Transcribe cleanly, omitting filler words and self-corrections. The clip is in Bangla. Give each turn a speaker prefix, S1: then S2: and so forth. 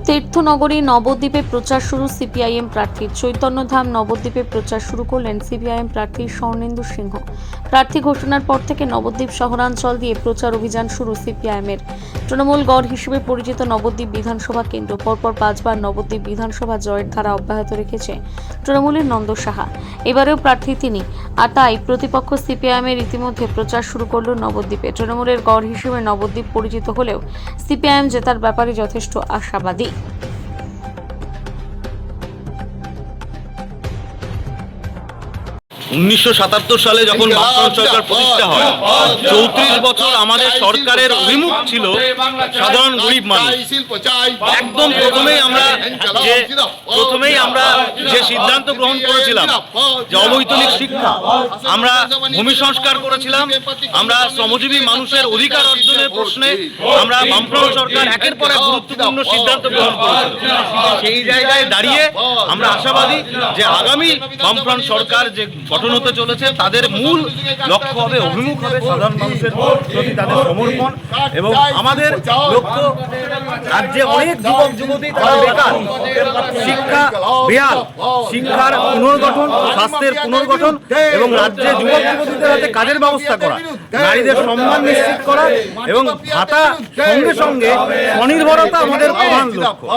S1: তীর্থনগরী নবদ্বীপে প্রচার শুরু সিপিআইএম প্রার্থীর। চৈতন্যধাম নবদ্বীপে প্রচার শুরু করলেন সিপিআইএম প্রার্থী স্বর্ণেন্দু সিংহ। প্রার্থী ঘোষণার পর থেকে নবদ্বীপ শহরাঞ্চল দিয়ে প্রচার অভিযান শুরু সিপিআইএমের। তৃণমূল গড় হিসেবে পরিচিত নবদ্বীপ বিধানসভা কেন্দ্র পরপর 5 বার নবদ্বীপ বিধানসভা জয়ের ধারা অব্যাহত রেখেছে তৃণমূলের নন্দ সাহা। এবারেও প্রার্থী তিনি, আর তাই প্রতিপক্ষ সিপিআইএমের ইতিমধ্যে প্রচার শুরু করল নবদ্বীপে। তৃণমূলের গড় হিসেবে নবদ্বীপ পরিচিত হলেও সিপিআইএম জেতার ব্যাপারে যথেষ্ট আশাবাদী।
S2: 1977 সালে যখন বামফ্রন্ট সরকার প্রতিষ্ঠা হয়, 34 বছর আমাদের সরকারের অভিমুখ ছিল সাধারণ গরিব মানুষ। একদম প্রথমেই আমরা যে সিদ্ধান্ত গ্রহণ করেছিলাম যে অবৈতনিক শিক্ষা, আমরা ভূমি সংস্কার করেছিলাম, আমরা শ্রমজীবী মানুষের অধিকার অর্জনের প্রশ্নে আমরা বামফ্রন্ট সরকার একের পর এক গুরুত্বপূর্ণ সিদ্ধান্ত গ্রহণ করেছিল। সেই জায়গায় দাঁড়িয়ে আমরা আশাবাদী যে আগামী বামফ্রন্ট সরকার যে গঠন হতে চলেছে তাদের মূল লক্ষ্য হবে, অভিমুখ হবে সাধারণ মানুষের প্রতি তাদের সমর্পণ। এবং আমাদের লক্ষ্য, রাজ্যে অনেক যুবক যুবতী তারা বেকার, শিক্ষা বেহাল, শিক্ষার পুনর্গঠন, স্বাস্থ্যের পুনর্গঠন এবং রাজ্যে যুবক যুবতীদের হাতে কাজের ব্যবস্থা করা, নারীদের সম্মান নিশ্চিত করা এবং ভাতা সঙ্গে সঙ্গে স্বনির্ভরতা আমাদের প্রধান লক্ষ্য।